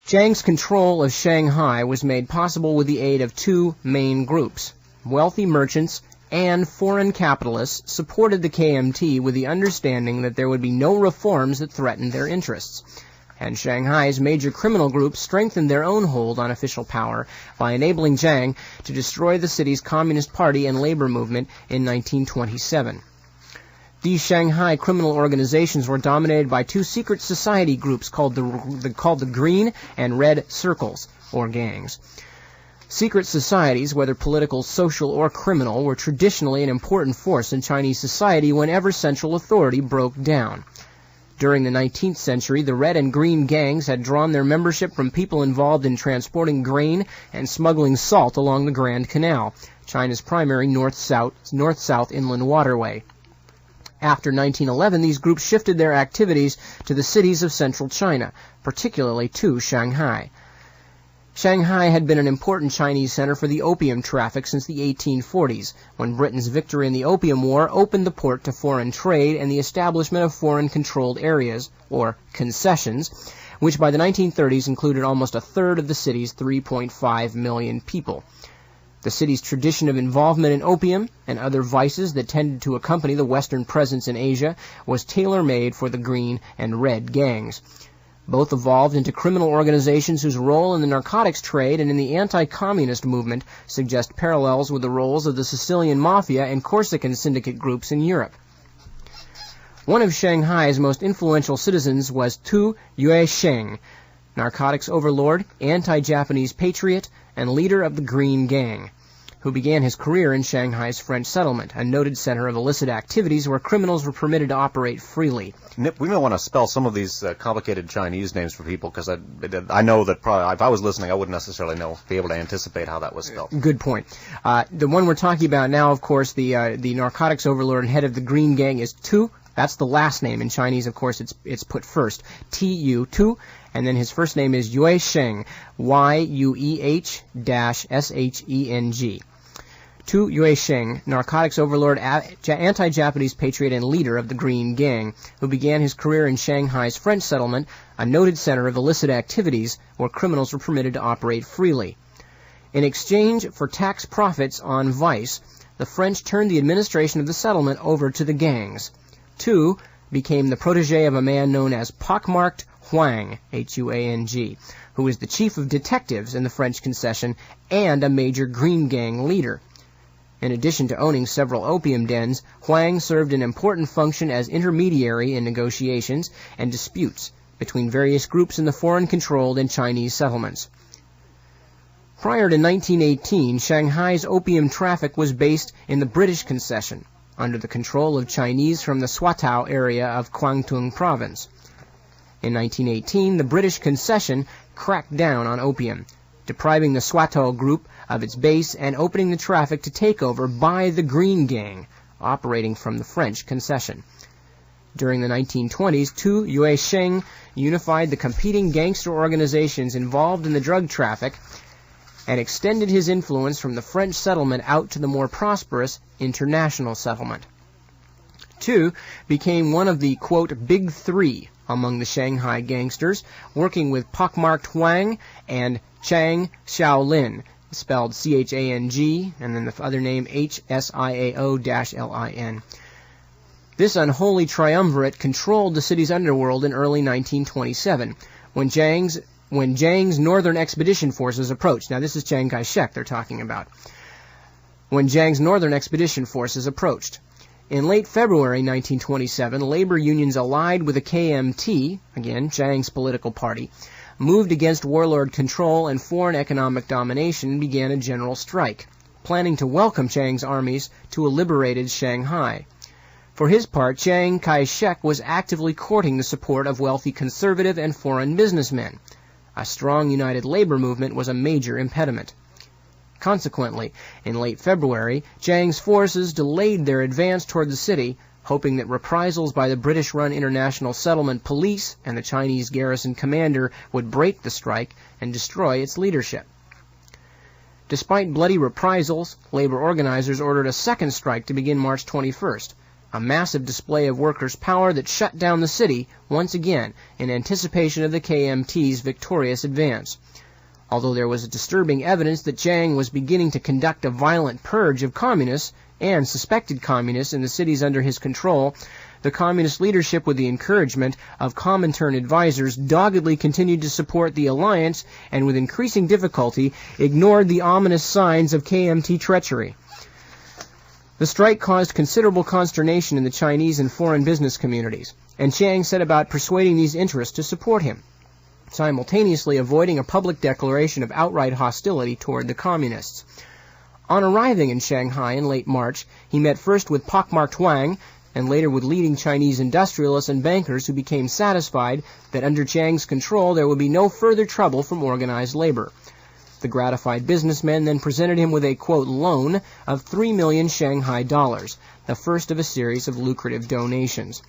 Chiang's control of Shanghai was made possible with the aid of two main groups. Wealthy merchants and foreign capitalists supported the KMT with the understanding that there would be no reforms that threatened their interests. And Shanghai's major criminal groups strengthened their own hold on official power by enabling Chiang to destroy the city's Communist Party and labor movement in 1927. These Shanghai criminal organizations were dominated by two secret society groups called the Green and Red Circles, or gangs. Secret societies, whether political, social, or criminal, were traditionally an important force in Chinese society whenever central authority broke down. During the 19th century, the Red and Green gangs had drawn their membership from people involved in transporting grain and smuggling salt along the Grand Canal, China's primary north-south inland waterway. After 1911, these groups shifted their activities to the cities of central China, particularly to Shanghai. Shanghai had been an important Chinese center for the opium traffic since the 1840s, when Britain's victory in the Opium War opened the port to foreign trade and the establishment of foreign-controlled areas, or concessions, which by the 1930s included almost a third of the city's 3.5 million people. The city's tradition of involvement in opium and other vices that tended to accompany the Western presence in Asia was tailor-made for the Green and Red gangs. Both evolved into criminal organizations whose role in the narcotics trade and in the anti-communist movement suggest parallels with the roles of the Sicilian Mafia and Corsican syndicate groups in Europe. One of Shanghai's most influential citizens was Tu Yuesheng, narcotics overlord, anti-Japanese patriot, and leader of the Green Gang, who began his career in Shanghai's French settlement, a noted center of illicit activities where criminals were permitted to operate freely. Nip, we may want to spell some of these complicated Chinese names for people, because I know that probably if I was listening, I wouldn't necessarily be able to anticipate how that was spelled. Good point. The one we're talking about now, of course, the narcotics overlord and head of the Green Gang is Tu. That's the last name. In Chinese, of course, it's put first. T-U, Tu. And then his first name is Yuesheng, Y-U-E-H-S-H-E-N-G. Tu Yuesheng, narcotics overlord, anti-Japanese patriot, and leader of the Green Gang, who began his career in Shanghai's French settlement, a noted center of illicit activities where criminals were permitted to operate freely. In exchange for tax profits on vice, the French turned the administration of the settlement over to the gangs. Tu became the protege of a man known as Pockmarked Huang, H-U-A-N-G, who was the chief of detectives in the French concession and a major Green Gang leader. In addition to owning several opium dens, Huang served an important function as intermediary in negotiations and disputes between various groups in the foreign-controlled and Chinese settlements. Prior to 1918, Shanghai's opium traffic was based in the British concession, under the control of Chinese from the Swatow area of Kwangtung province. In 1918, the British concession cracked down on opium, depriving the Swatow group of its base and opening the traffic to takeover by the Green Gang, operating from the French concession. During the 1920s, Tu Yuesheng unified the competing gangster organizations involved in the drug traffic and extended his influence from the French settlement out to the more prosperous international settlement. Tu became one of the, quote, Big Three among the Shanghai gangsters, working with Pockmarked Huang and Chang Xiaolin, spelled C-H-A-N-G, and then the other name H-S-I-A-O-L-I-N. This unholy triumvirate controlled the city's underworld in early 1927, when Jiang's northern expedition forces approached. Now, this is Chiang Kai-shek they're talking about. When Jiang's northern expedition forces approached. In late February 1927, labor unions allied with the KMT, again, Chiang's political party, moved against warlord control and foreign economic domination and began a general strike, planning to welcome Chiang's armies to a liberated Shanghai. For his part, Chiang Kai-shek was actively courting the support of wealthy conservative and foreign businessmen. A strong united labor movement was a major impediment. Consequently, in late February, Chiang's forces delayed their advance toward the city, hoping that reprisals by the British-run International Settlement Police and the Chinese garrison commander would break the strike and destroy its leadership. Despite bloody reprisals, labor organizers ordered a second strike to begin March 21st, a massive display of workers' power that shut down the city once again in anticipation of the KMT's victorious advance. Although there was disturbing evidence that Chiang was beginning to conduct a violent purge of communists and suspected communists in the cities under his control, the communist leadership, with the encouragement of Comintern advisors, doggedly continued to support the alliance and with increasing difficulty ignored the ominous signs of KMT treachery. The strike caused considerable consternation in the Chinese and foreign business communities, and Chiang set about persuading these interests to support him, simultaneously avoiding a public declaration of outright hostility toward the communists. On arriving in Shanghai in late March, he met first with pockmarked Wang, and later with leading Chinese industrialists and bankers who became satisfied that under Chiang's control there would be no further trouble from organized labor. The gratified businessmen then presented him with a, quote, loan of 3 million Shanghai dollars, the first of a series of lucrative donations.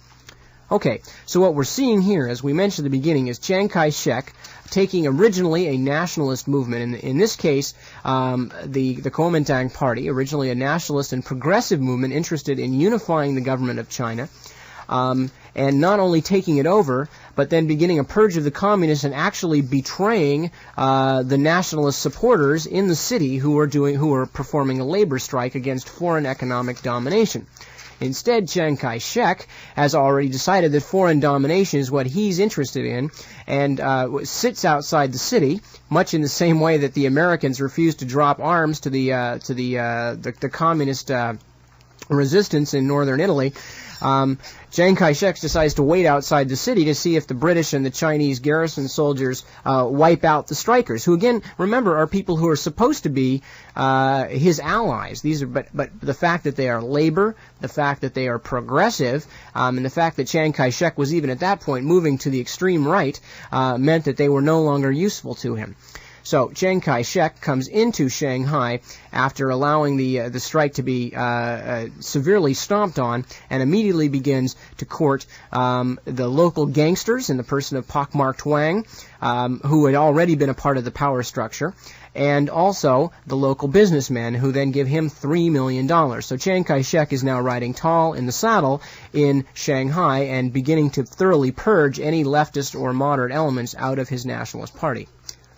Okay, so what we're seeing here, as we mentioned at the beginning, is Chiang Kai-shek taking originally a nationalist movement. In this case, the Kuomintang Party, originally a nationalist and progressive movement interested in unifying the government of China, and not only taking it over, but then beginning a purge of the communists and actually betraying the nationalist supporters in the city who were performing a labor strike against foreign economic domination. Instead, Chiang Kai-shek has already decided that foreign domination is what he's interested in, and sits outside the city, much in the same way that the Americans refused to drop arms to the communist resistance in northern Italy. Chiang Kai-shek decides to wait outside the city to see if the British and the Chinese garrison soldiers wipe out the strikers, who again, remember, are people who are supposed to be his allies. These are, but the fact that they are labor, the fact that they are progressive, and the fact that Chiang Kai-shek was even at that point moving to the extreme right, meant that they were no longer useful to him. So Chiang Kai-shek comes into Shanghai after allowing the strike to be severely stomped on, and immediately begins to court the local gangsters in the person of pockmarked Wang, who had already been a part of the power structure, and also the local businessmen, who then give him $3 million. So Chiang Kai-shek is now riding tall in the saddle in Shanghai and beginning to thoroughly purge any leftist or moderate elements out of his nationalist party.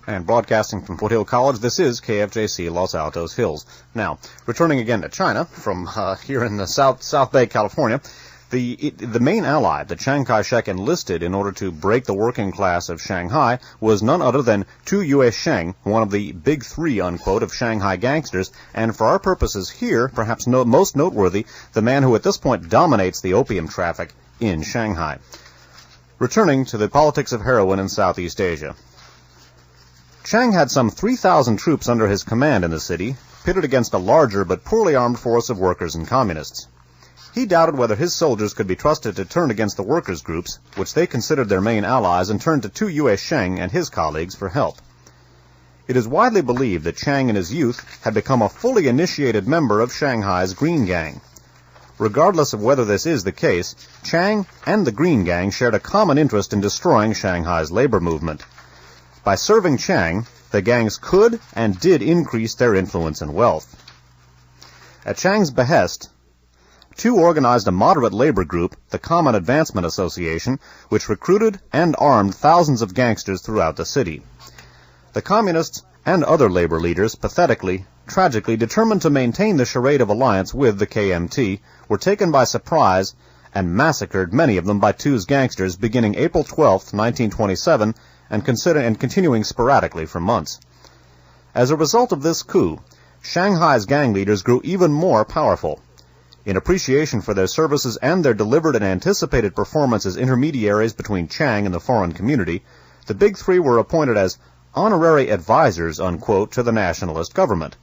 And broadcasting from Foothill College, this is KFJC Los Altos Hills. Now, returning again to China from here in the South Bay, California, the main ally that Chiang Kai-shek enlisted in order to break the working class of Shanghai was none other than Tu Yue-sheng, one of the big three, unquote, of Shanghai gangsters, and for our purposes here, perhaps most noteworthy, the man who at this point dominates the opium traffic in Shanghai. Returning to the politics of heroin in Southeast Asia. Chiang had some 3,000 troops under his command in the city, pitted against a larger but poorly armed force of workers and communists. He doubted whether his soldiers could be trusted to turn against the workers' groups, which they considered their main allies, and turned to Tu Yue-sheng and his colleagues for help. It is widely believed that Chiang in his youth had become a fully initiated member of Shanghai's Green Gang. Regardless of whether this is the case, Chiang and the Green Gang shared a common interest in destroying Shanghai's labor movement. By serving Chiang, the gangs could and did increase their influence and wealth. At Chiang's behest, Tu organized a moderate labor group, the Common Advancement Association, which recruited and armed thousands of gangsters throughout the city. The communists and other labor leaders, tragically determined to maintain the charade of alliance with the KMT, were taken by surprise and massacred, many of them by Tu's gangsters, beginning April 12, 1927, and continuing sporadically for months. As a result of this coup, Shanghai's gang leaders grew even more powerful. In appreciation for their services and their delivered and anticipated performance as intermediaries between Chiang and the foreign community, the Big Three were appointed as honorary advisors, unquote, to the nationalist government.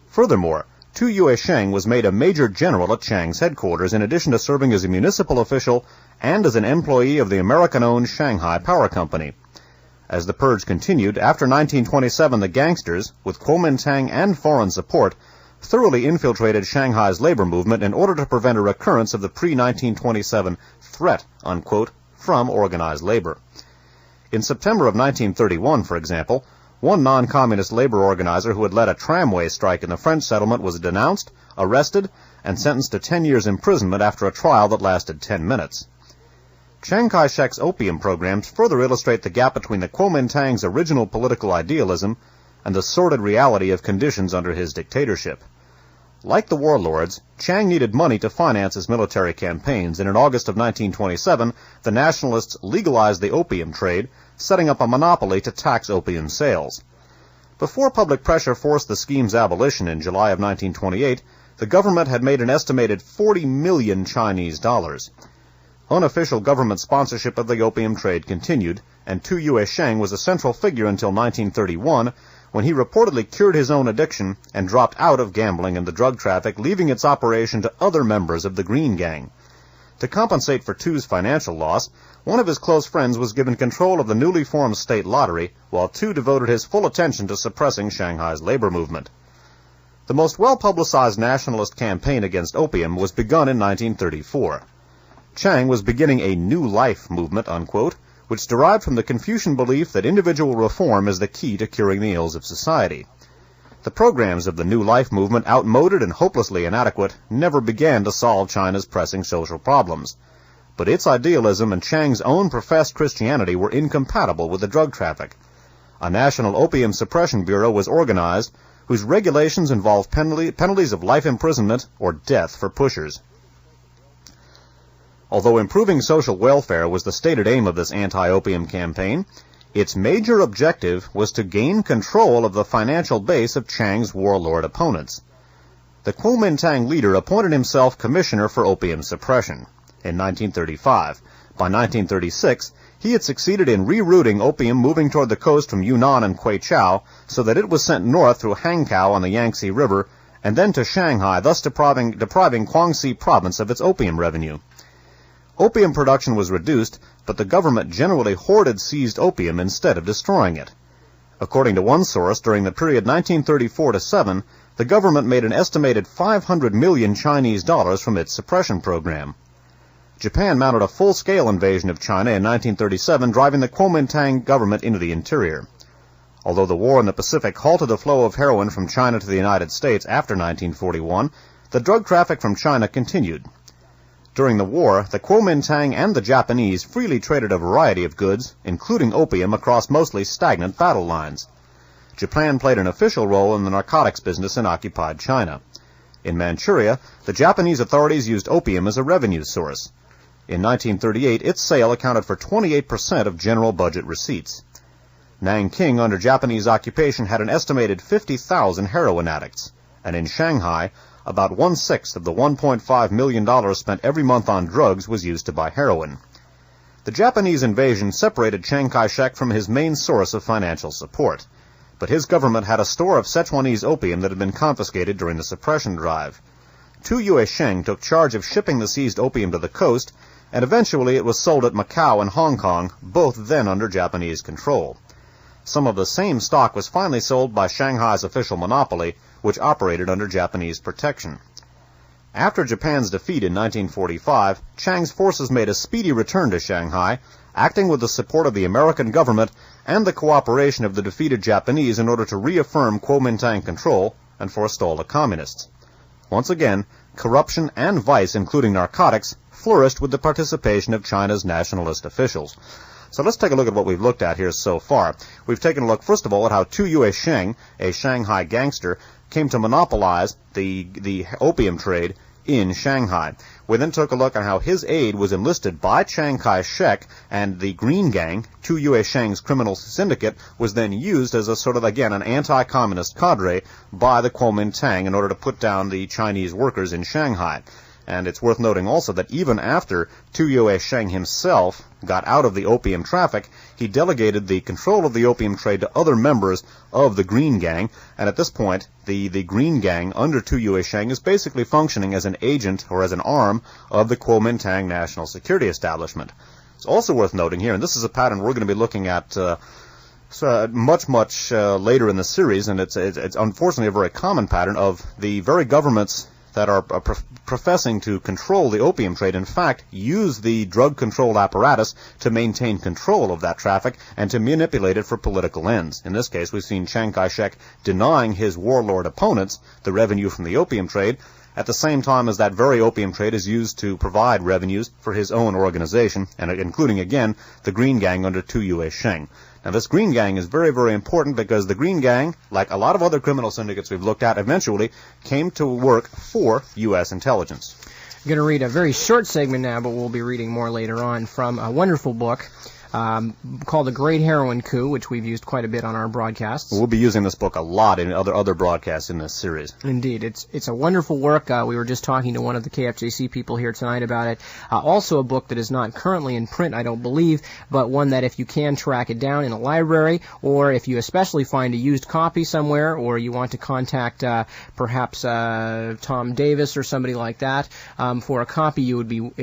Furthermore, Tu Yue-sheng was made a major general at Chiang's headquarters, in addition to serving as a municipal official and as an employee of the American-owned Shanghai Power Company. As the purge continued, after 1927, the gangsters, with Kuomintang and foreign support, thoroughly infiltrated Shanghai's labor movement in order to prevent a recurrence of the pre-1927 threat, unquote, from organized labor. In September of 1931, for example, one non-communist labor organizer who had led a tramway strike in the French settlement was denounced, arrested, and sentenced to 10 years imprisonment after a trial that lasted 10 minutes. Chiang Kai-shek's opium programs further illustrate the gap between the Kuomintang's original political idealism and the sordid reality of conditions under his dictatorship. Like the warlords, Chiang needed money to finance his military campaigns, and in August of 1927, the nationalists legalized the opium trade, setting up a monopoly to tax opium sales. Before public pressure forced the scheme's abolition in July of 1928, the government had made an estimated 40 million Chinese dollars. Unofficial government sponsorship of the opium trade continued, and Tu Yue-sheng was a central figure until 1931, when he reportedly cured his own addiction and dropped out of gambling and the drug traffic, leaving its operation to other members of the Green Gang. To compensate for Tu's financial loss, one of his close friends was given control of the newly formed state lottery, while Tu devoted his full attention to suppressing Shanghai's labor movement. The most well-publicized nationalist campaign against opium was begun in 1934. Chiang was beginning a new life movement, unquote, which derived from the Confucian belief that individual reform is the key to curing the ills of society. The programs of the New Life movement, outmoded and hopelessly inadequate, never began to solve China's pressing social problems. But its idealism and Chiang's own professed Christianity were incompatible with the drug traffic. A national opium suppression bureau was organized, whose regulations involved penalties of life imprisonment or death for pushers. Although improving social welfare was the stated aim of this anti-opium campaign, its major objective was to gain control of the financial base of Chiang's warlord opponents. The Kuomintang leader appointed himself commissioner for opium suppression in 1935. By 1936, he had succeeded in rerouting opium moving toward the coast from Yunnan and Kweichow so that it was sent north through Hankow on the Yangtze River and then to Shanghai, thus depriving Guangxi province of its opium revenue. Opium production was reduced, but the government generally hoarded seized opium instead of destroying it. According to one source, during the period 1934-7, the government made an estimated 500 million Chinese dollars from its suppression program. Japan mounted a full-scale invasion of China in 1937, driving the Kuomintang government into the interior. Although the war in the Pacific halted the flow of heroin from China to the United States after 1941, the drug traffic from China continued. During the war, the Kuomintang and the Japanese freely traded a variety of goods, including opium, across mostly stagnant battle lines. Japan played an official role in the narcotics business in occupied China. In Manchuria, the Japanese authorities used opium as a revenue source. In 1938, its sale accounted for 28% of general budget receipts. Nanking, under Japanese occupation, had an estimated 50,000 heroin addicts, and in Shanghai, about 1/6 of the $1.5 million spent every month on drugs was used to buy heroin. The Japanese invasion separated Chiang Kai-shek from his main source of financial support, but his government had a store of Sichuanese opium that had been confiscated during the suppression drive. Tu Yue-sheng took charge of shipping the seized opium to the coast, and eventually it was sold at Macau and Hong Kong, both then under Japanese control. Some of the same stock was finally sold by Shanghai's official monopoly, which operated under Japanese protection. After Japan's defeat in 1945, Chiang's forces made a speedy return to Shanghai, acting with the support of the American government and the cooperation of the defeated Japanese in order to reaffirm Kuomintang control and forestall the communists. Once again, corruption and vice, including narcotics, flourished with the participation of China's nationalist officials. So let's take a look at what we've looked at here so far. We've taken a look, first of all, at how Tu Yue-sheng, a Shanghai gangster, came to monopolize the opium trade in Shanghai. We then took a look at how his aid was enlisted by Chiang Kai-shek, and the Green Gang, Tu Yue-sheng's criminal syndicate, was then used as a sort of, again, an anti-communist cadre by the Kuomintang in order to put down the Chinese workers in Shanghai. And it's worth noting also that even after Tu Yue-sheng himself got out of the opium traffic, he delegated the control of the opium trade to other members of the Green Gang, and at this point, the Green Gang under Tu Yue-sheng is basically functioning as an agent or as an arm of the Kuomintang National Security Establishment. It's also worth noting here, and this is a pattern we're going to be looking at much later in the series, and it's unfortunately a very common pattern of the very governments that are professing to control the opium trade, in fact, use the drug-controlled apparatus to maintain control of that traffic and to manipulate it for political ends. In this case, we've seen Chiang Kai-shek denying his warlord opponents the revenue from the opium trade, at the same time as that very opium trade is used to provide revenues for his own organization, and including, again, the Green Gang under Tu Yue Sheng. Now, this Green Gang is very, very important because the Green Gang, like a lot of other criminal syndicates we've looked at, eventually came to work for U.S. intelligence. I'm going to read a very short segment now, but we'll be reading more later on from a wonderful book called The Great Heroin Coup, which we've used quite a bit on our broadcasts. We'll be using this book a lot in other broadcasts in this series. Indeed. It's a wonderful work. We were just talking to one of the KFJC people here tonight about it. Also a book that is not currently in print, I don't believe, but one that if you can track it down in a library, or if you especially find a used copy somewhere, or you want to contact perhaps Tom Davis or somebody like that for a copy, it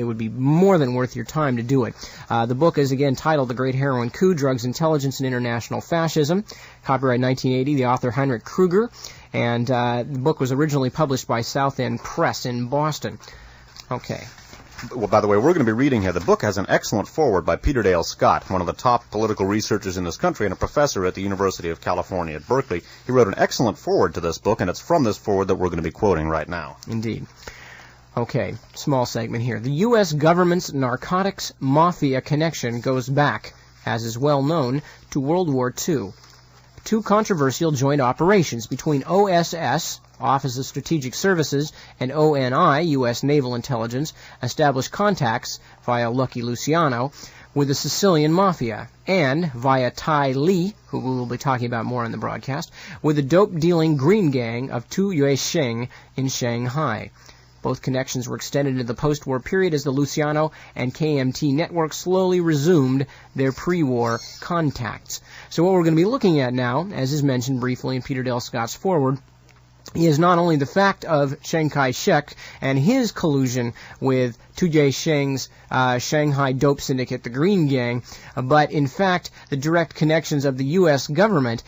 would be more than worth your time to do it. The book is again titled The Great Heroin Coup, Drugs, Intelligence, and International Fascism. Copyright 1980, the author Heinrich Kruger, and the book was originally published by South End Press in Boston. Okay. Well, by the way, we're going to be reading here. The book has an excellent foreword by Peter Dale Scott, one of the top political researchers in this country and a professor at the University of California at Berkeley. He wrote an excellent foreword to this book, and it's from this foreword that we're going to be quoting right now. Indeed. Okay, small segment here. The U.S. government's narcotics mafia connection goes back, as is well known, to World War II. Two controversial joint operations between OSS, Office of Strategic Services, and ONI, U.S. Naval Intelligence, established contacts via Lucky Luciano with the Sicilian Mafia, and via Tai Li, who we will be talking about more in the broadcast, with the dope-dealing Green Gang of Tu Yue Sheng in Shanghai. Both connections were extended into the post-war period as the Luciano and KMT networks slowly resumed their pre-war contacts. So what we're going to be looking at now, as is mentioned briefly in Peter Dale Scott's foreword, is not only the fact of Chiang Kai-shek and his collusion with Tu Yue Sheng's Shanghai dope syndicate, the Green Gang, but in fact the direct connections of the U.S. government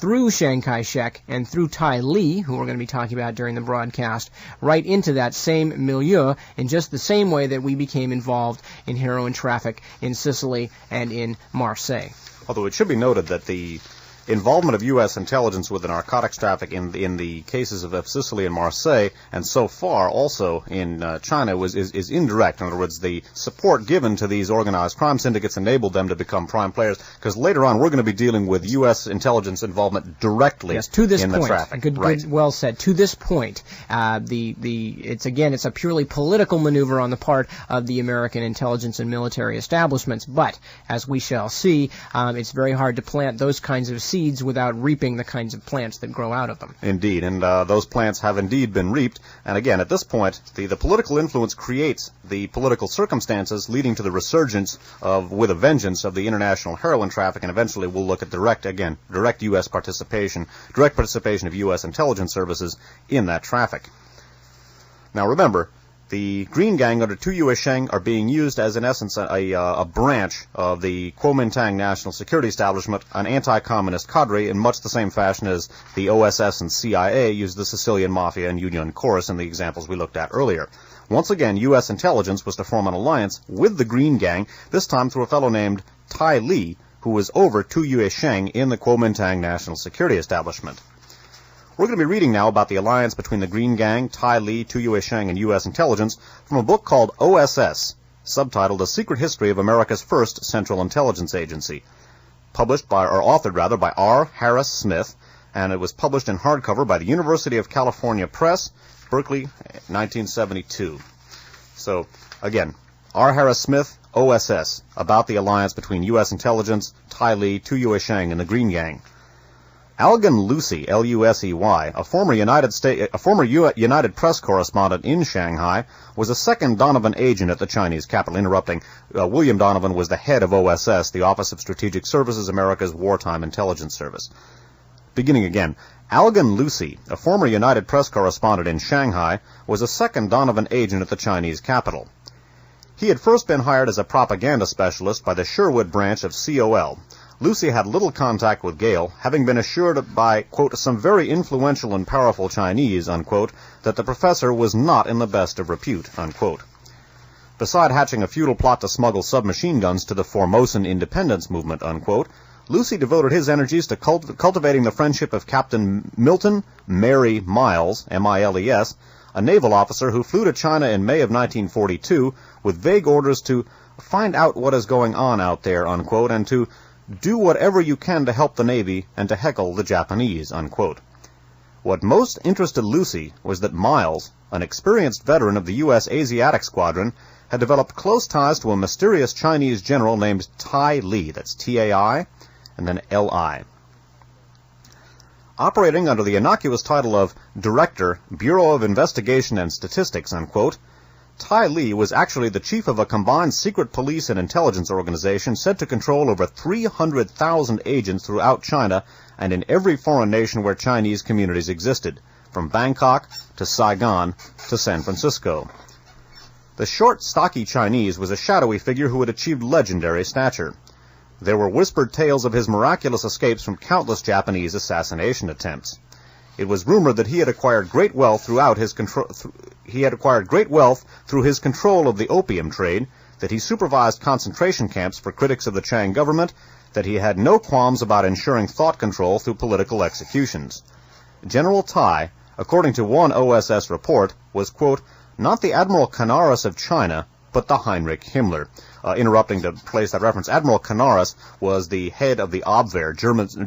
through Chiang Kai-shek and through Tai Li, who we're going to be talking about during the broadcast, right into that same milieu in just the same way that we became involved in heroin traffic in Sicily and in Marseille. Although it should be noted that the involvement of U.S. intelligence with the narcotics traffic in the cases of Sicily and Marseille, and so far also in China, is indirect. In other words, the support given to these organized crime syndicates enabled them to become prime players, because later on we're going to be dealing with U.S. intelligence involvement directly to this in point. The traffic. Good, well said. To this point, it's a purely political maneuver on the part of the American intelligence and military establishments, but as we shall see, it's very hard to plant those kinds of seeds without reaping the kinds of plants that grow out of them. Indeed, and those plants have indeed been reaped. And again, at this point, the political influence creates the political circumstances leading to the resurgence with a vengeance of the international heroin traffic, and eventually we'll look at direct U.S. participation of U.S. intelligence services in that traffic. Now remember, the Green Gang under Tu Yue Sheng are being used as, in essence, a branch of the Kuomintang National Security Establishment, an anti-communist cadre in much the same fashion as the OSS and CIA used the Sicilian Mafia and Union Chorus in the examples we looked at earlier. Once again, U.S. intelligence was to form an alliance with the Green Gang, this time through a fellow named Tai Li, who was over Tu Yue Sheng in the Kuomintang National Security Establishment. We're going to be reading now about the alliance between the Green Gang, Tai Li, Tu Yue Sheng, and U.S. intelligence from a book called OSS, subtitled A Secret History of America's First Central Intelligence Agency, authored by R. Harris Smith, and it was published in hardcover by the University of California Press, Berkeley, 1972. So, again, R. Harris Smith, OSS, about the alliance between U.S. intelligence, Tai Li, Tu Yue Sheng, and the Green Gang. Algan Lucy, L-U-S-E-Y, a former United Press correspondent in Shanghai, was a second Donovan agent at the Chinese capital. William Donovan was the head of OSS, the Office of Strategic Services, America's wartime intelligence service. Beginning again, Algan Lucy, a former United Press correspondent in Shanghai, was a second Donovan agent at the Chinese capital. He had first been hired as a propaganda specialist by the Sherwood branch of COL. Lucy had little contact with Gale, having been assured by, quote, some very influential and powerful Chinese, unquote, that the professor was not in the best of repute, unquote. Beside hatching a futile plot to smuggle submachine guns to the Formosan independence movement, unquote, Lucy devoted his energies to cultivating the friendship of Captain Milton Mary Miles, M-I-L-E-S, a naval officer who flew to China in May of 1942 with vague orders to find out what is going on out there, unquote, and to do whatever you can to help the Navy and to heckle the Japanese, unquote. What most interested Lucy was that Miles, an experienced veteran of the U.S. Asiatic Squadron, had developed close ties to a mysterious Chinese general named Tai Li, that's T-A-I, and then L-I. Operating under the innocuous title of Director, Bureau of Investigation and Statistics, unquote, Tai Li was actually the chief of a combined secret police and intelligence organization said to control over 300,000 agents throughout China and in every foreign nation where Chinese communities existed, from Bangkok to Saigon to San Francisco. The short, stocky Chinese was a shadowy figure who had achieved legendary stature. There were whispered tales of his miraculous escapes from countless Japanese assassination attempts. It was rumored that he had acquired great wealth through his control of the opium trade, that he supervised concentration camps for critics of the Chiang government, that he had no qualms about ensuring thought control through political executions. General Tai, according to one OSS report, was, quote, not the Admiral Canaris of China, but the Heinrich Himmler. Interrupting to place that reference, Admiral Canaris was the head of the Abwehr,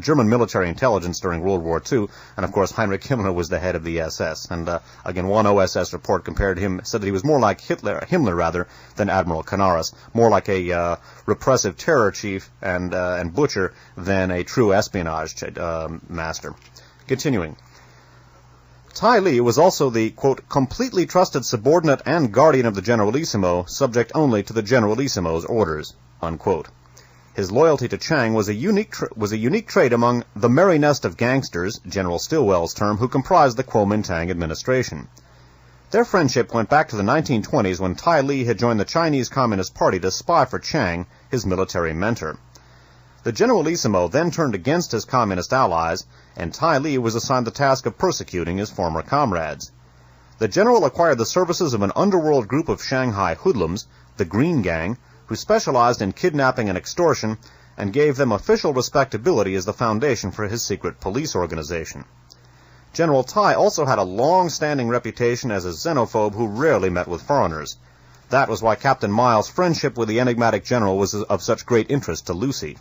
German military intelligence during World War II, and of course Heinrich Himmler was the head of the SS. And again, one OSS report compared him, said that he was more like Himmler than Admiral Canaris, more like a repressive terror chief and butcher than a true espionage master. Continuing. Tai Li was also the, quote, completely trusted subordinate and guardian of the Generalissimo, subject only to the Generalissimo's orders, unquote. His loyalty to Chiang was a unique trait among the merry nest of gangsters, General Stilwell's term, who comprised the Kuomintang administration. Their friendship went back to the 1920s when Tai Li had joined the Chinese Communist Party to spy for Chiang, his military mentor. The Generalissimo then turned against his communist allies, and Tai Li was assigned the task of persecuting his former comrades. The general acquired the services of an underworld group of Shanghai hoodlums, the Green Gang, who specialized in kidnapping and extortion, and gave them official respectability as the foundation for his secret police organization. General Tai also had a long-standing reputation as a xenophobe who rarely met with foreigners. That was why Captain Miles' friendship with the enigmatic general was of such great interest to Lucy.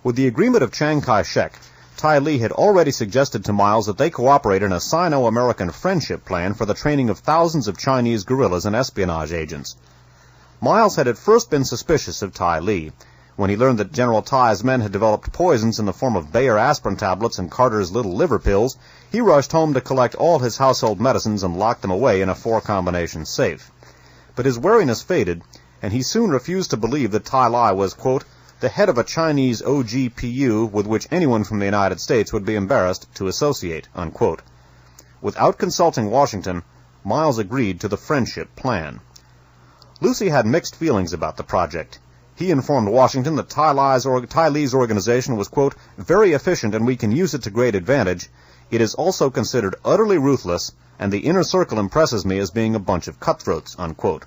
With the agreement of Chiang Kai-shek, Tai Li had already suggested to Miles that they cooperate in a Sino-American friendship plan for the training of thousands of Chinese guerrillas and espionage agents. Miles had at first been suspicious of Tai Li. When he learned that General Tai's men had developed poisons in the form of Bayer aspirin tablets and Carter's little liver pills, he rushed home to collect all his household medicines and lock them away in a 4-combination safe. But his wariness faded, and he soon refused to believe that Tai Li was, quote, the head of a Chinese OGPU with which anyone from the United States would be embarrassed to associate, unquote. Without consulting Washington, Miles agreed to the friendship plan. Lucy had mixed feelings about the project. He informed Washington that Tai Li's organization was, quote, very efficient and we can use it to great advantage. It is also considered utterly ruthless, and the inner circle impresses me as being a bunch of cutthroats, unquote.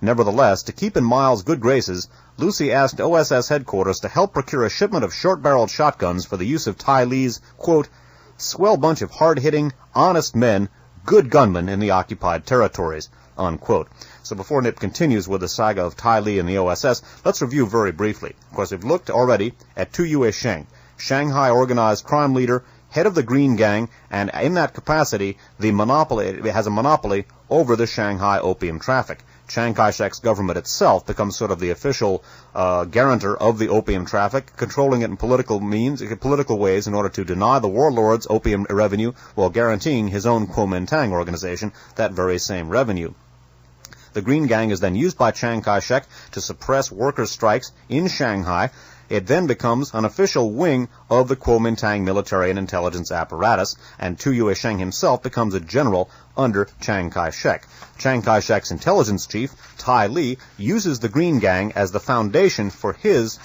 Nevertheless, to keep in Miles' good graces, Lucy asked OSS headquarters to help procure a shipment of short-barreled shotguns for the use of Tai Li's, quote, swell bunch of hard-hitting, honest men, good gunmen in the occupied territories, unquote. So before Nip continues with the saga of Tai Li and the OSS, let's review very briefly. Of course, we've looked already at Tu Yue-sheng, Shanghai organized crime leader, head of the Green Gang, and in that capacity, it has a monopoly over the Shanghai opium traffic. Chiang Kai-shek's government itself becomes sort of the official guarantor of the opium traffic, controlling it in political ways in order to deny the warlords opium revenue while guaranteeing his own Kuomintang organization that very same revenue. The Green Gang is then used by Chiang Kai-shek to suppress workers' strikes in Shanghai. It then becomes an official wing of the Kuomintang military and intelligence apparatus, and Tu Yue-sheng himself becomes a general under Chiang Kai-shek. Chiang Kai-shek's intelligence chief, Tai Li, uses the Green Gang as the foundation for his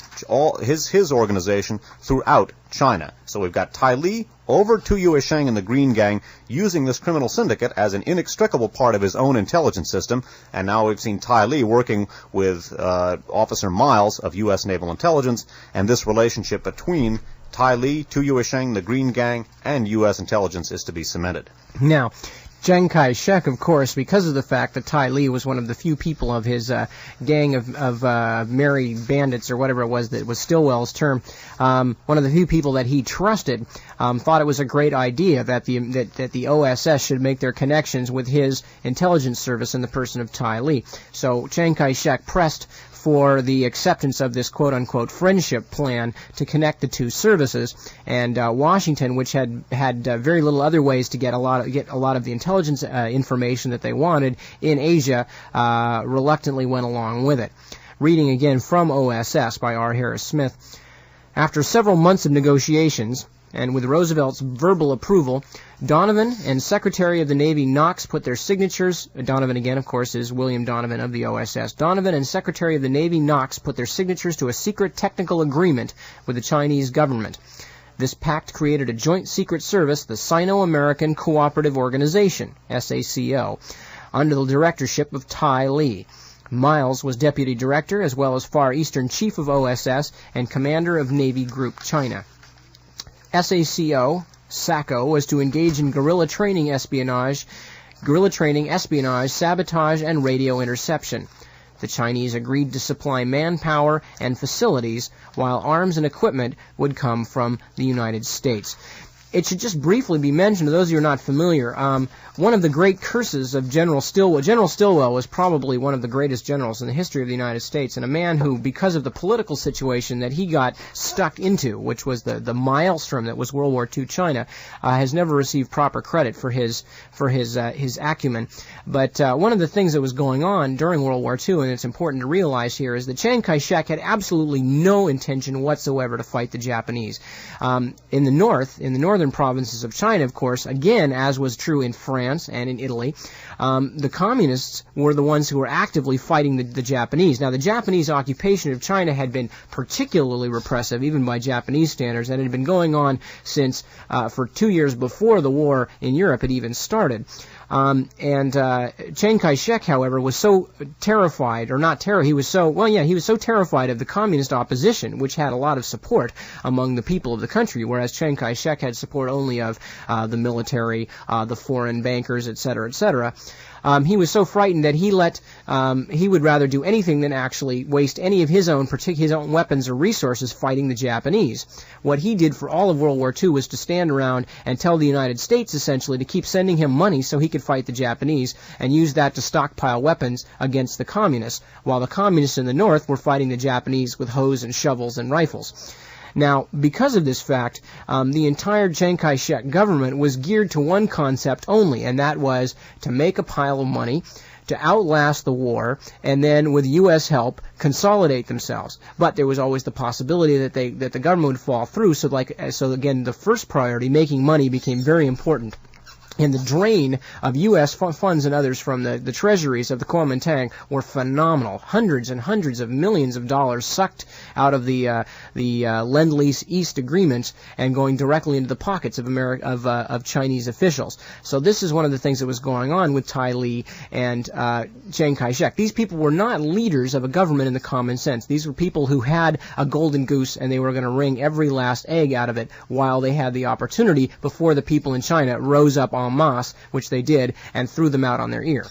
organization throughout China. So we've got Tai Li over Tu Yue-sheng and the Green Gang using this criminal syndicate as an inextricable part of his own intelligence system, and now we've seen Tai Li working with Officer Miles of U.S. Naval Intelligence, and this relationship between Tai Li, Tu Yue-sheng, the Green Gang, and U.S. intelligence is to be cemented. Now, Chiang Kai-shek, of course, because of the fact that Ty Lee was one of the few people of his gang of merry bandits, or whatever it was that was Stilwell's term, one of the few people that he trusted, thought it was a great idea that the OSS should make their connections with his intelligence service in the person of Ty Lee. So Chiang Kai-shek pressed for the acceptance of this quote-unquote friendship plan to connect the two services, and Washington, which had very little other ways to get a lot of the intelligence information that they wanted in Asia, reluctantly went along with it. Reading again from OSS by R. Harris Smith. After several months of negotiations, and with Roosevelt's verbal approval, Donovan and Secretary of the Navy Knox put their signatures, Donovan again, of course, is William Donovan of the OSS. Donovan and Secretary of the Navy Knox put their signatures to a secret technical agreement with the Chinese government. This pact created a joint secret service, the Sino-American Cooperative Organization, SACO, under the directorship of Ty Lee. Miles was deputy director as well as Far Eastern chief of OSS and commander of Navy Group China. SACO was to engage in guerrilla training, espionage, sabotage, and radio interception. The Chinese agreed to supply manpower and facilities, while arms and equipment would come from the United States. It should just briefly be mentioned, to those of you who are not familiar, one of the great curses of General Stilwell. General Stilwell was probably one of the greatest generals in the history of the United States, and a man who, because of the political situation that he got stuck into, which was the maelstrom that was World War II China, has never received proper credit for his acumen. But one of the things that was going on during World War II, and it's important to realize here, is that Chiang Kai-shek had absolutely no intention whatsoever to fight the Japanese. In the northern provinces of China, of course, again, as was true in France and in Italy, the communists were the ones who were actively fighting the Japanese. Now, the Japanese occupation of China had been particularly repressive, even by Japanese standards, and it had been going on since for 2 years before the war in Europe had even started. Chiang Kai-shek, however, was so terrified, he was so terrified of the communist opposition, which had a lot of support among the people of the country, whereas Chiang Kai-shek had support only of the military, the foreign bankers, etc., etc. He was so frightened that he would rather do anything than actually waste any of his own weapons or resources fighting the Japanese. What he did for all of World War II was to stand around and tell the United States essentially to keep sending him money so he could fight the Japanese, and use that to stockpile weapons against the communists, while the communists in the north were fighting the Japanese with hoes and shovels and rifles. Now, because of this fact, the entire Chiang Kai-shek government was geared to one concept only, and that was to make a pile of money, to outlast the war, and then, with U.S. help, consolidate themselves. But there was always the possibility that the government would fall through. So again, the first priority, making money, became very important. And the drain of U.S. funds and others from the treasuries of the Kuomintang were phenomenal. Hundreds and hundreds of millions of dollars sucked out of the Lend-Lease East agreements and going directly into the pockets of Chinese officials. So this is one of the things that was going on with Ty Lee and Chiang Kai-shek. These people were not leaders of a government in the common sense. These were people who had a golden goose, and they were going to wring every last egg out of it while they had the opportunity before the people in China rose up en masse, which they did, and threw them out on their ear.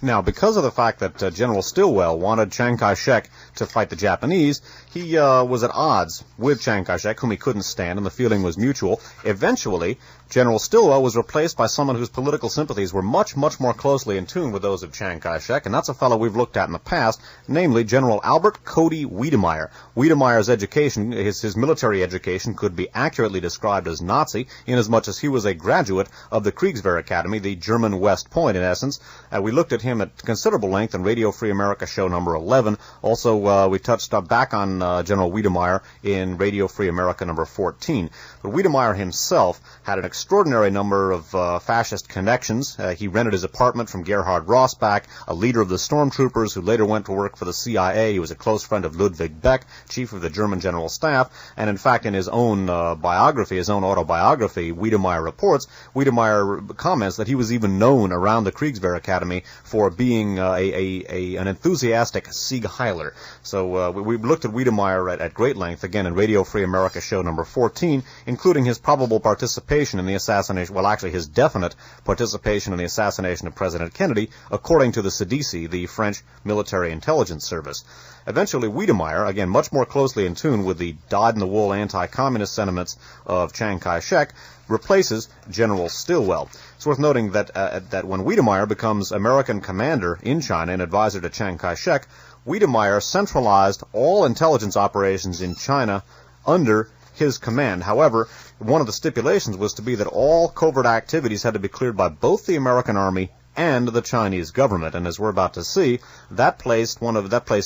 Now, because of the fact that General Stilwell wanted Chiang Kai-shek to fight the Japanese, he was at odds with Chiang Kai-shek, whom he couldn't stand, and the feeling was mutual. Eventually, General Stilwell was replaced by someone whose political sympathies were much, much more closely in tune with those of Chiang Kai-shek, and that's a fellow we've looked at in the past, namely General Albert Cody Wiedemeyer. Wiedemeyer's education, his military education, could be accurately described as Nazi, inasmuch as he was a graduate of the Kriegswehr Academy, the German West Point, in essence. We looked at him at considerable length in Radio Free America show number 11. Also, we touched back on General Wiedemeyer in Radio Free America number 14. But Wiedemeyer himself had an extraordinary number of fascist connections. He rented his apartment from Gerhard Rossbach, a leader of the stormtroopers who later went to work for the CIA. He was a close friend of Ludwig Beck, chief of the German General Staff, and in fact in his own his own autobiography, Wiedemeyer reports, Wiedemeyer comments that he was even known around the Kriegswehr Academy for for being an enthusiastic Sieg Heiler. So we looked at Wiedemeyer at great length, again, in Radio Free America show number 14, including his probable participation in the assassination, well, actually his definite participation in the assassination of President Kennedy, according to the CDC, the French Military Intelligence Service. Eventually, Wiedemeyer, again, much more closely in tune with the dyed-in-the-wool anti-communist sentiments of Chiang Kai-shek, replaces General Stilwell. It's worth noting that that when Wiedemeyer becomes American commander in China and advisor to Chiang Kai-shek, Wiedemeyer centralized all intelligence operations in China under his command. However, one of the stipulations was to be that all covert activities had to be cleared by both the American Army and the Chinese government. And as we're about to see, that placed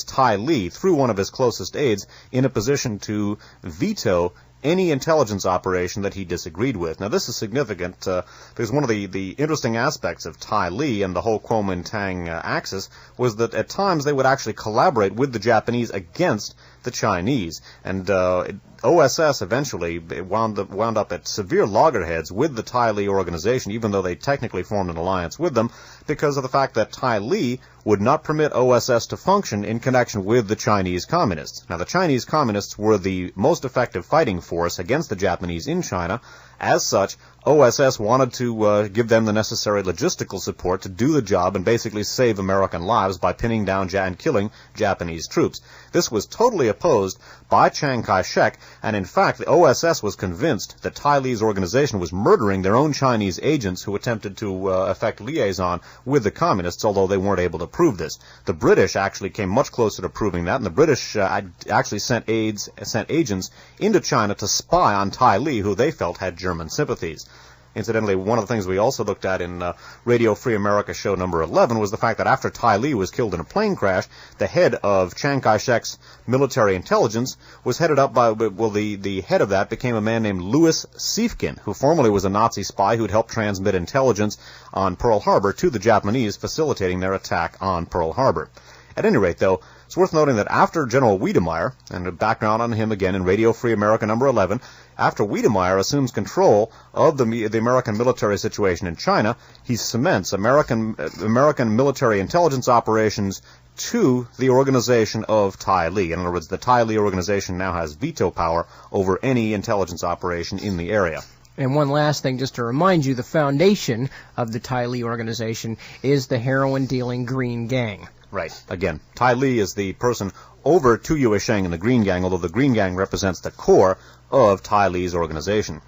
Tai Li, through one of his closest aides, in a position to veto any intelligence operation that he disagreed with. Now, this is significant because one of the interesting aspects of Tai Li and the whole Kuomintang axis was that at times they would actually collaborate with the Japanese against the Chinese. And OSS eventually wound up at severe loggerheads with the Tai Li organization, even though they technically formed an alliance with them, because of the fact that Tai Li would not permit OSS to function in connection with the Chinese Communists. Now, the Chinese Communists were the most effective fighting force against the Japanese in China. As such, OSS wanted to give them the necessary logistical support to do the job and basically save American lives by pinning down and killing Japanese troops. This was totally opposed by Chiang Kai-shek, and in fact, the OSS was convinced that Tai Li's organization was murdering their own Chinese agents who attempted to effect liaison with the Communists, although they weren't able to prove this. The British actually came much closer to proving that, and the British actually sent agents into China to spy on Tai Li, who they felt had German sympathies. Incidentally, one of the things we also looked at in Radio Free America show number 11 was the fact that after Tai Li was killed in a plane crash, the head of Chiang Kai-shek's military intelligence was headed up by, well, the head of that became a man named Louis Siefkin, who formerly was a Nazi spy who'd helped transmit intelligence on Pearl Harbor to the Japanese, facilitating their attack on Pearl Harbor. At any rate, though, it's worth noting that after General Wiedemeyer, and a background on him again in Radio Free America number 11, after Wiedemeyer assumes control of the American military situation in China, he cements American military intelligence operations to the organization of Tai Li. In other words, the Tai Li organization now has veto power over any intelligence operation in the area. And one last thing, just to remind you, the foundation of the Tai Li organization is the heroin-dealing Green Gang. Right. Again, Tai Li is the person over Tu Yuesheng in the Green Gang, although the Green Gang represents the core of Tai Li's organization.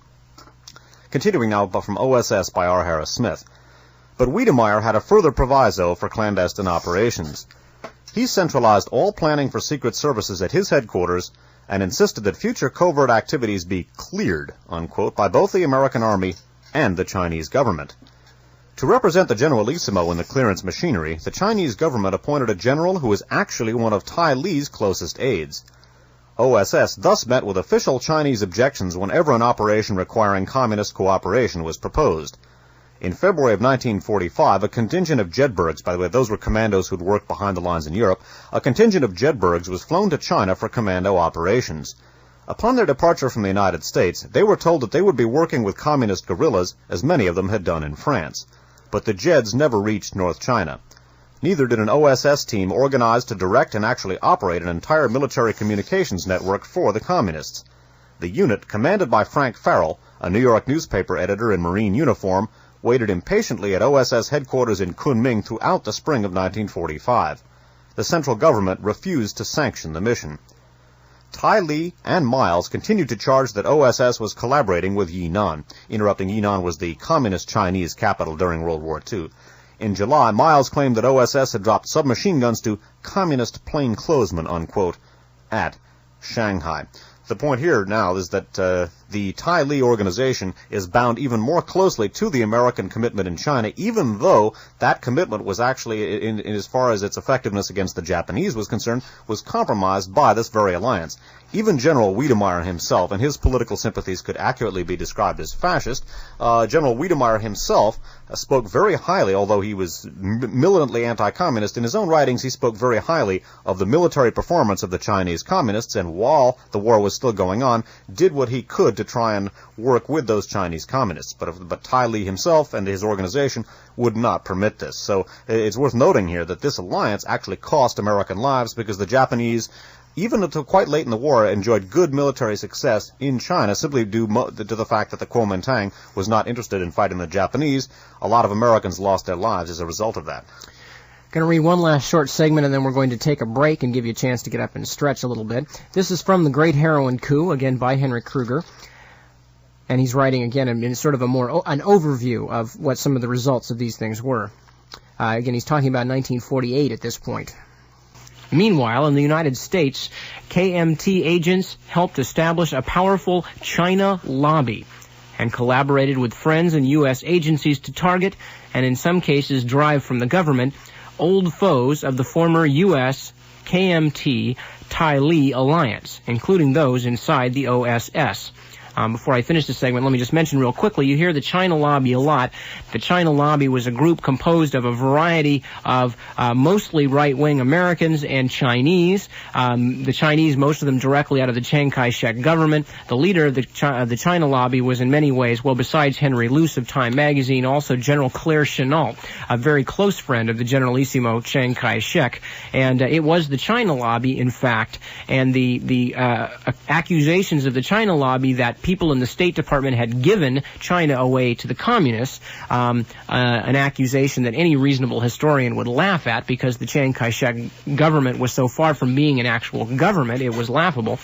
Continuing now from OSS by R. Harris Smith. But Wiedemeyer had a further proviso for clandestine operations. He centralized all planning for secret services at his headquarters and insisted that future covert activities be cleared, unquote, by both the American Army and the Chinese government. To represent the Generalissimo in the clearance machinery, the Chinese government appointed a general who was actually one of Tai Li's closest aides. OSS thus met with official Chinese objections whenever an operation requiring communist cooperation was proposed. In February of 1945, a contingent of Jedburghs, by the way, those were commandos who'd worked behind the lines in Europe, a contingent of Jedburghs was flown to China for commando operations. Upon their departure from the United States, they were told that they would be working with communist guerrillas, as many of them had done in France. But the Jeds never reached North China. Neither did an OSS team organized to direct and actually operate an entire military communications network for the communists. The unit, commanded by Frank Farrell, a New York newspaper editor in Marine uniform, waited impatiently at OSS headquarters in Kunming throughout the spring of 1945. The central government refused to sanction the mission. Tai Li and Miles continued to charge that OSS was collaborating with Yinan. Interrupting, Yinan was the communist Chinese capital during World War II. In July, Miles claimed that OSS had dropped submachine guns to communist plainclothesmen, unquote, at Shanghai. The point here now is that the Tai Li organization is bound even more closely to the American commitment in China, even though that commitment was actually, in as far as its effectiveness against the Japanese was concerned, was compromised by this very alliance. Even General Wiedemeyer himself, and his political sympathies could accurately be described as fascist, General Wiedemeyer himself spoke very highly, although he was militantly anti-communist. In his own writings, he spoke very highly of the military performance of the Chinese communists, and while the war was still going on, did what he could wanted to try and work with those Chinese communists, but Tai Li himself and his organization would not permit this. So it's worth noting here that this alliance actually cost American lives, because the Japanese, even until quite late in the war, enjoyed good military success in China simply due to the fact that the Kuomintang was not interested in fighting the Japanese. A lot of Americans lost their lives as a result of that. Going to read one last short segment, and then we're going to take a break and give you a chance to get up and stretch a little bit. This is from The Great Heroin Coup, again by Henry Kruger. And he's writing, again, in sort of an overview of what some of the results of these things were. Again, he's talking about 1948 at this point. Meanwhile, in the United States, KMT agents helped establish a powerful China lobby and collaborated with friends and U.S. agencies to target, and in some cases drive from the government, old foes of the former U.S. KMT Tai Li alliance, including those inside the OSS. Before I finish this segment, let me just mention real quickly, you hear the China Lobby a lot. The China Lobby was a group composed of a variety of mostly right-wing Americans and Chinese. The Chinese, most of them directly out of the Chiang Kai-shek government. The leader of the China Lobby was in many ways, well, besides Henry Luce of Time magazine, also General Claire Chennault, a very close friend of the Generalissimo Chiang Kai-shek. And it was the China Lobby, in fact, and the accusations of the China Lobby that people in the State Department had given China away to the communists, an accusation that any reasonable historian would laugh at, because the Chiang Kai-shek government was so far from being an actual government, it was laughable.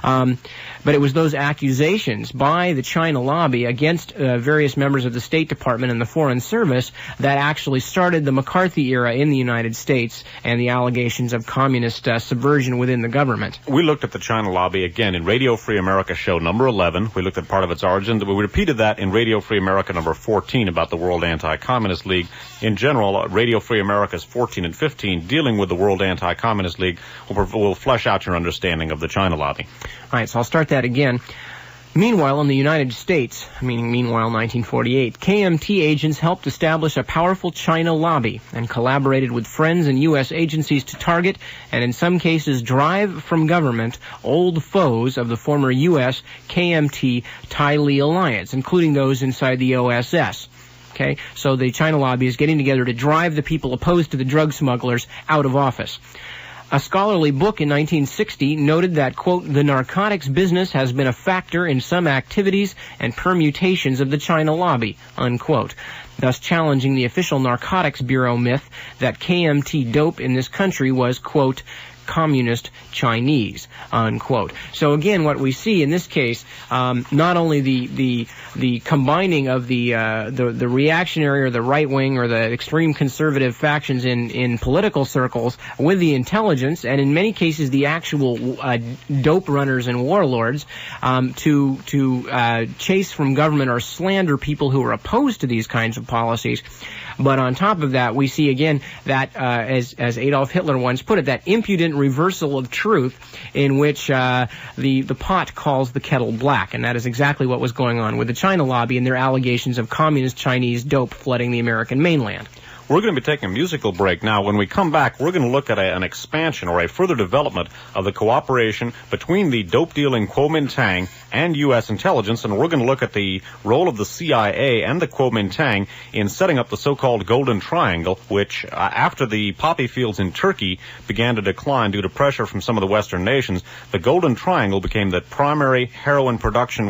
But it was those accusations by the China Lobby against various members of the State Department and the Foreign Service that actually started the McCarthy era in the United States and the allegations of communist subversion within the government. We looked at the China Lobby again in Radio Free America show number 11. We looked at part of its origin. We repeated that in Radio Free America number 14 about the World Anti-Communist League. In general, Radio Free America's 14 and 15 dealing with the World Anti-Communist League will flesh out your understanding of the China Lobby. All right, so I'll start that again. Meanwhile, in the United States, meanwhile 1948, KMT agents helped establish a powerful China lobby and collaborated with friends and U.S. agencies to target and in some cases drive from government old foes of the former U.S. KMT Tai Li alliance, including those inside the OSS. Okay, so the China lobby is getting together to drive the people opposed to the drug smugglers out of office. A scholarly book in 1960 noted that, quote, the narcotics business has been a factor in some activities and permutations of the China lobby, unquote, thus challenging the official Narcotics Bureau myth that KMT dope in this country was, quote, communist Chinese, unquote. So again, what we see in this case, not only the combining of the reactionary or the right wing or the extreme conservative factions in political circles with the intelligence, and in many cases the actual dope runners and warlords, to chase from government or slander people who are opposed to these kinds of policies. But on top of that, we see again that, as Adolf Hitler once put it, that impudent reversal of truth in which the pot calls the kettle black. And that is exactly what was going on with the China lobby and their allegations of communist Chinese dope flooding the American mainland. We're going to be taking a musical break now. When we come back, we're going to look at an expansion or a further development of the cooperation between the dope-dealing Kuomintang and U.S. intelligence, and we're going to look at the role of the CIA and the Kuomintang in setting up the so-called Golden Triangle, which, after the poppy fields in Turkey began to decline due to pressure from some of the Western nations, the Golden Triangle became the primary heroin production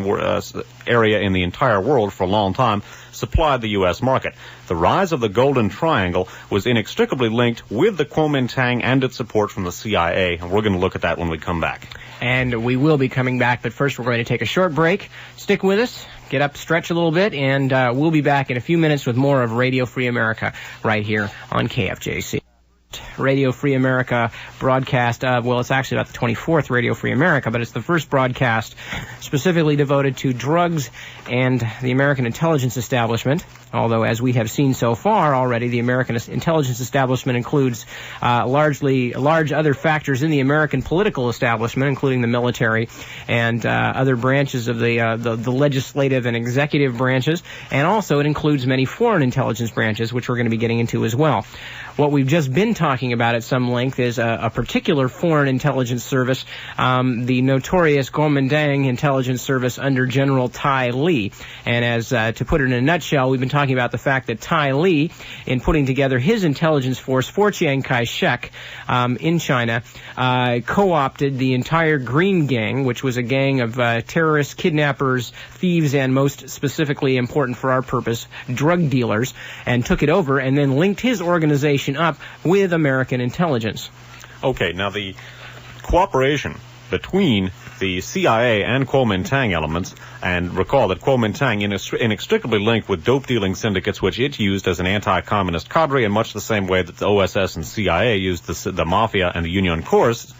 area in the entire world for a long time, supplied the U.S. market. The rise of the Golden Triangle was inextricably linked with the Kuomintang and its support from the CIA, and we're going to look at that when we come back. And we will be coming back, but first we're going to take a short break. Stick with us, get up, stretch a little bit, and we'll be back in a few minutes with more of Radio Free America right here on KFJC. Radio Free America broadcast of, well, it's actually about the 24th Radio Free America, but it's the first broadcast specifically devoted to drugs and the American intelligence establishment. Although, as we have seen so far already, the American intelligence establishment includes large other factors in the American political establishment, including the military and other branches of the legislative and executive branches, and also it includes many foreign intelligence branches, which we're going to be getting into as well. What we've just been talking about at some length is a particular foreign intelligence service, the notorious Kuomintang intelligence service under General Tai Li. And as to put it in a nutshell, we've been talking about the fact that Tai Li, in putting together his intelligence force for Chiang Kai-shek in China, co-opted the entire Green Gang, which was a gang of terrorists, kidnappers, thieves, and most specifically important for our purpose, drug dealers, and took it over and then linked his organization up with American intelligence. Okay, now the cooperation between the CIA and Kuomintang elements, and recall that Kuomintang inextricably linked with dope-dealing syndicates which it used as an anti-communist cadre in much the same way that the OSS and CIA used the mafia and the Union Corps.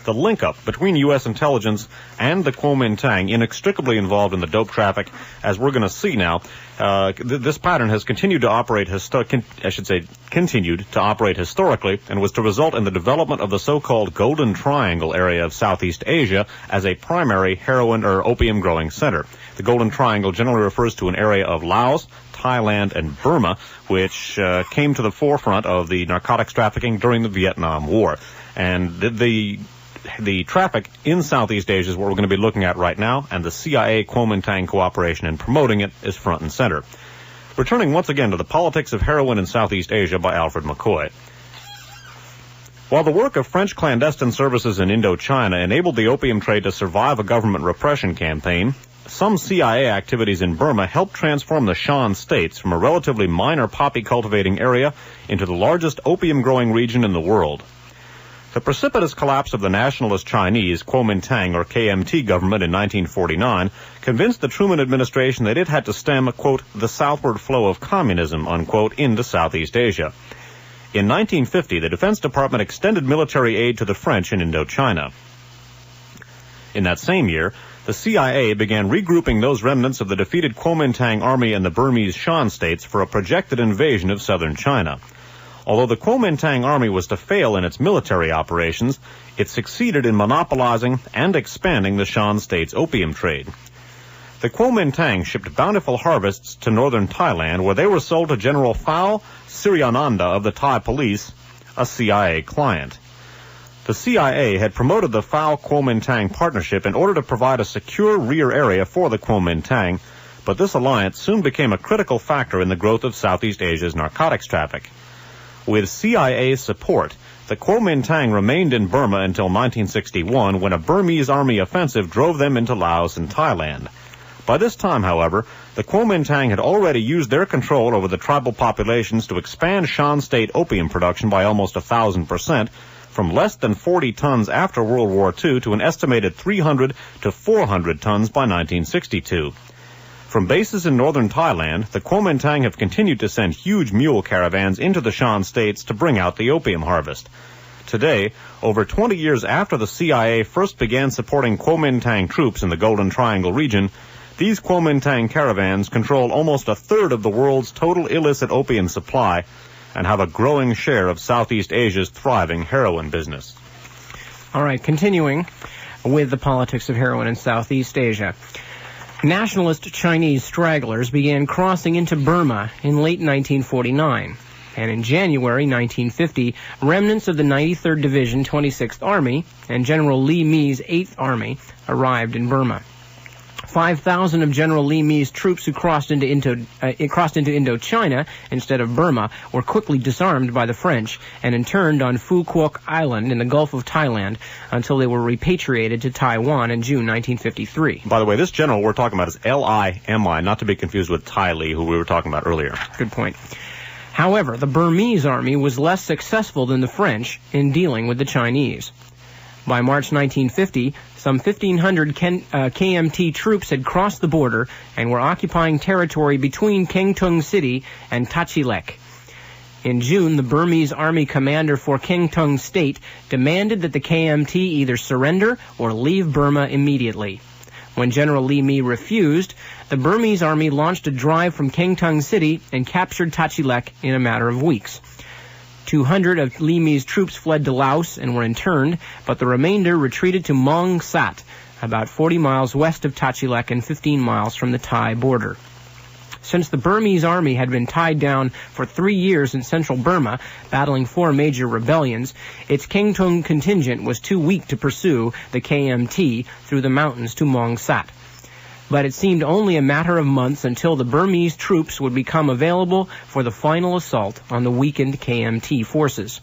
The link-up between U.S. intelligence and the Kuomintang, inextricably involved in the dope traffic, as we're going to see now. This pattern has continued to operate historically, and was to result in the development of the so-called Golden Triangle area of Southeast Asia as a primary heroin or opium-growing center. The Golden Triangle generally refers to an area of Laos, Thailand, and Burma, which came to the forefront of the narcotics trafficking during the Vietnam War. And the traffic in Southeast Asia is what we're going to be looking at right now, and the CIA-Kuomintang cooperation in promoting it is front and center. Returning once again to the politics of heroin in Southeast Asia by Alfred McCoy. While the work of French clandestine services in Indochina enabled the opium trade to survive a government repression campaign, some CIA activities in Burma helped transform the Shan states from a relatively minor poppy cultivating area into the largest opium-growing region in the world. The precipitous collapse of the nationalist Chinese Kuomintang or KMT government in 1949 convinced the Truman administration that it had to stem, quote, the southward flow of communism, unquote, into Southeast Asia. In 1950, the Defense Department extended military aid to the French in Indochina. In that same year, the CIA began regrouping those remnants of the defeated Kuomintang army in the Burmese Shan states for a projected invasion of southern China. Although the Kuomintang army was to fail in its military operations, it succeeded in monopolizing and expanding the Shan state's opium trade. The Kuomintang shipped bountiful harvests to northern Thailand, where they were sold to General Phao Siriananda of the Thai police, a CIA client. The CIA had promoted the Phao-Kuomintang partnership in order to provide a secure rear area for the Kuomintang, but this alliance soon became a critical factor in the growth of Southeast Asia's narcotics traffic. With CIA support, the Kuomintang remained in Burma until 1961, when a Burmese army offensive drove them into Laos and Thailand. By this time, however, the Kuomintang had already used their control over the tribal populations to expand Shan state opium production by almost 1,000%, from less than 40 tons after World War II to an estimated 300 to 400 tons by 1962. From bases in northern Thailand, the Kuomintang have continued to send huge mule caravans into the Shan states to bring out the opium harvest. Today, over 20 years after the CIA first began supporting Kuomintang troops in the Golden Triangle region, these Kuomintang caravans control almost a third of the world's total illicit opium supply and have a growing share of Southeast Asia's thriving heroin business. All right, continuing with the politics of heroin in Southeast Asia. Nationalist Chinese stragglers began crossing into Burma in late 1949, and in January 1950, remnants of the 93rd Division 26th Army and General Li Me's 8th Army arrived in Burma. 5,000 of General Li Me's troops who crossed into Indochina instead of Burma were quickly disarmed by the French and interned on Phu Quoc Island in the Gulf of Thailand until they were repatriated to Taiwan in June 1953. By the way, this general we're talking about is L-I-M-I, not to be confused with Tai Li, who we were talking about earlier. Good point. However, the Burmese army was less successful than the French in dealing with the Chinese. By March 1950, some 1,500 KMT troops had crossed the border and were occupying territory between Kengtung City and Tachilek. In June, the Burmese army commander for Kengtung State demanded that the KMT either surrender or leave Burma immediately. When General Li Me refused, the Burmese army launched a drive from Kengtung City and captured Tachilek in a matter of weeks. 200 of Li Me's troops fled to Laos and were interned, but the remainder retreated to Maung Sat, about 40 miles west of Tachilek and 15 miles from the Thai border. Since the Burmese army had been tied down for 3 years in central Burma, battling 4 major rebellions, its Kengtung contingent was too weak to pursue the KMT through the mountains to Mong Sat. But it seemed only a matter of months until the Burmese troops would become available for the final assault on the weakened KMT forces.